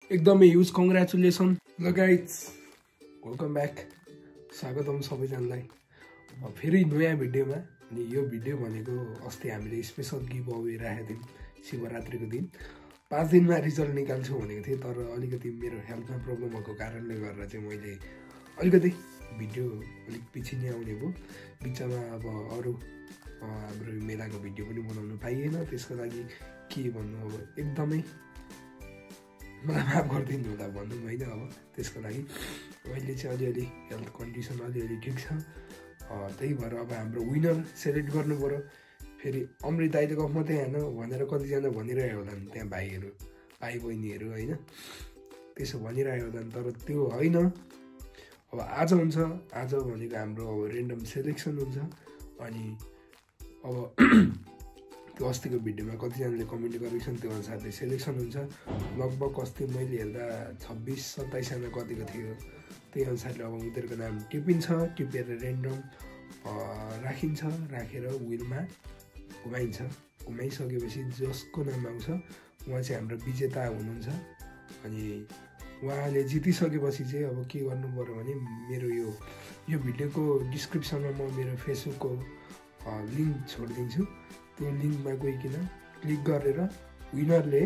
एकदमै huge congratulation ल guys, welcome back, स्वागतम सबैजनालाई फेरि नयाँ भिडियोमा। अनि यो भिडियो भनेको अस्ति हामीले स्पेसल गिभ अवे राखेको थियौँ शिवरात्रिको दिन। 5 दिनमा रिजल्ट निकाल्छु भनेको थिएँ, तर अलिकति मेरो हेल्थमा प्रब्लम भएको कारणले गर्दा चाहिँ मैले अलिकति भिडियो अलिक पछि नै आउने भयो। बिचमा अब अरू हाम्रो मेलाको भिडियो पनि बनाउनु पाइएन, त्यसको लागि के भन्नु, अब एकदमै मलाई माफ गरिदिनु होला भनौँ होइन। अब त्यसको लागि अहिले चाहिँ अलिअलि हेल्थ कन्डिसन अलिअलि ठिक छ, त्यही भएर अब हाम्रो विनर सेलेक्ट गर्नु पऱ्यो। फेरि अमृत अहिले गफ मात्रै होइन भनेर कतिजना भनिरहेको होला नि, त्यहाँ भाइहरू भाइ बहिनीहरू होइन, त्यसो भनिरहेको होला नि, तर त्यो होइन। अब आज हुन्छ, आज भनेको हाम्रो अब रेन्डम सेलेक्सन हुन्छ। अनि अब त्यो अस्तिको भिडियोमा कतिजनाले कमेन्ट गरेको छन्, त्यो अनुसारले सेलेक्सन हुन्छ। लगभग अस्ति मैले हेर्दा 26-27 जना कतिको थियो, त्यही अनुसारले अब उनीहरूको नाम टिपिन्छ, टिपेर रेन्डम राखिन्छ, राखेर विलमा घुमाइन्छ। घुमाइसकेपछि जसको नाम आउँछ उहाँ चाहिँ हाम्रो विजेता हुनुहुन्छ। अनि उहाँले जितिसकेपछि चाहिँ अब के गर्नु पऱ्यो भने, मेरो यो भिडियोको डिस्क्रिप्सनमा म मेरो फेसबुकको लिङ्क छोडिदिन्छु। त्यो लिङ्कमा गइकन क्लिक गरेर विनरले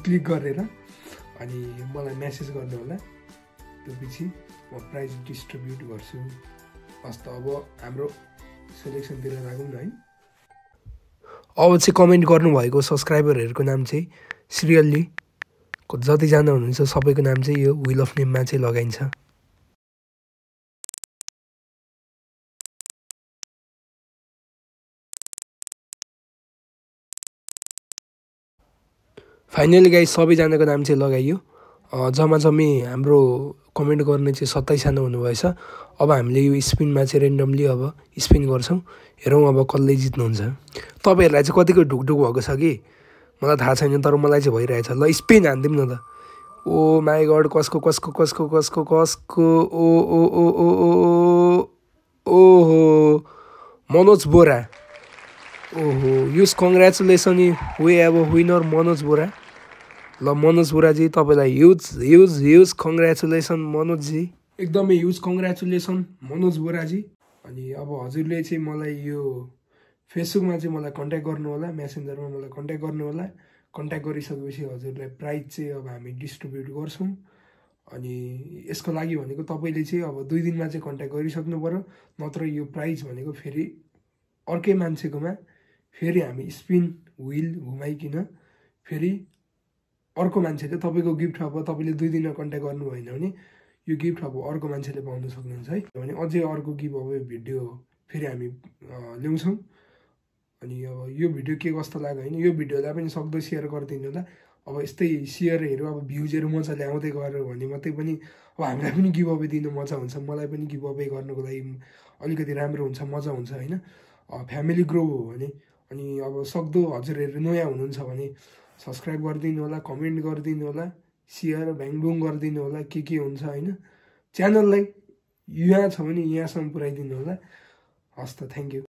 क्लिक गरेर अनि मलाई मेसेज गर्नु होला। त्यो पछि म प्राइज डिस्ट्रिब्युट गर्छु। हस् त, अब हाम्रो सेलेक्सनतिर लागौँ न है। अब चाहिँ कमेन्ट गर्नुभएको सब्सक्राइबरहरूको नाम चाहिँ सिरियल्ली जतिजना हुनुहुन्छ सबैको नाम चाहिँ यो विल अफ नेममा चाहिँ लगाइन्छ। फाइनली गाइस सबैजनाको नाम चाहिँ लगाइयो। जम्मी हाम्रो कमेन्ट गर्ने चाहिँ 27 जना हुनुभएछ। अब हामीले यो स्पिनमा चाहिँ रेन्डमली अब स्पिन गर्छौँ, हेरौँ अब कसले जित्नुहुन्छ। तपाईँहरूलाई चाहिँ कतिको ढुकढुक भएको छ कि मलाई थाहा छैन, तर मलाई चाहिँ भइरहेछ। ल स्पिन हान्दिउँ न त। ओ माई गड, कसको ओहो मनोज बोरा। ओहो युज कङ्ग्रेचुलेसन, वे अब विनर मनोज बोरा। ल मनोज बोराजी, तपाईँलाई ह्युज कङ्ग्रेचुलेसन मनोजजी, एकदमै ह्युज कङ्ग्रेचुलेसन मनोज बोराजी। अनि अब हजुरले चाहिँ मलाई यो फेसबुकमा चाहिँ मलाई कन्ट्याक्ट गर्नु होला, मेसेन्जरमा मलाई कन्ट्याक्ट गर्नु होला। कन्ट्याक्ट गरिसकेपछि हजुरलाई प्राइज चाहिँ अब हामी डिस्ट्रिब्युट गर्छौँ। अनि यसको लागि भनेको तपाईँले चाहिँ अब 2 दिनमा चाहिँ कन्ट्याक्ट गरिसक्नु पऱ्यो, नत्र यो प्राइज भनेको फेरि अर्कै मान्छेकोमा फेरि हामी स्पिन विल घुमाइकन फेरि अर्को मान्छेले तपाईँको गिफ्ट अब तपाईँले 2 दिनमा कन्ट्याक्ट गर्नु भएन भने यो गिफ्ट अब अर्को मान्छेले पाउन सक्नुहुन्छ है। भने अझै अर्को गिभ अवे भिडियो फेरि हामी ल्याउँछौँ। अनि अब यो भिडियो के कस्तो लाग्यो होइन, यो भिडियोलाई पनि सक्दो सेयर गरिदिनु होला। अब यस्तै सेयरहरू अब भ्युजहरू मजाले आउँदै गऱ्यो भने मात्रै पनि अब हामीलाई पनि गिभ अवे दिनु मजा हुन्छ, मलाई पनि गिभ अवे गर्नुको लागि अलिकति राम्रो हुन्छ, मजा हुन्छ होइन। फ्यामिली ग्रो हो भने। अनि अब सक्दो हजुरहरू नयाँ हुनुहुन्छ भने सब्सक्राइब गरिदिनु होला, कमेन्ट गरिदिनु होला, सेयर भ्याङभुङ गरिदिनु होला, के हुन्छ होइन। च्यानललाई यहाँ छ भने यहाँसम्म पुऱ्याइदिनु होला। हस् त, थ्याङ्क यू।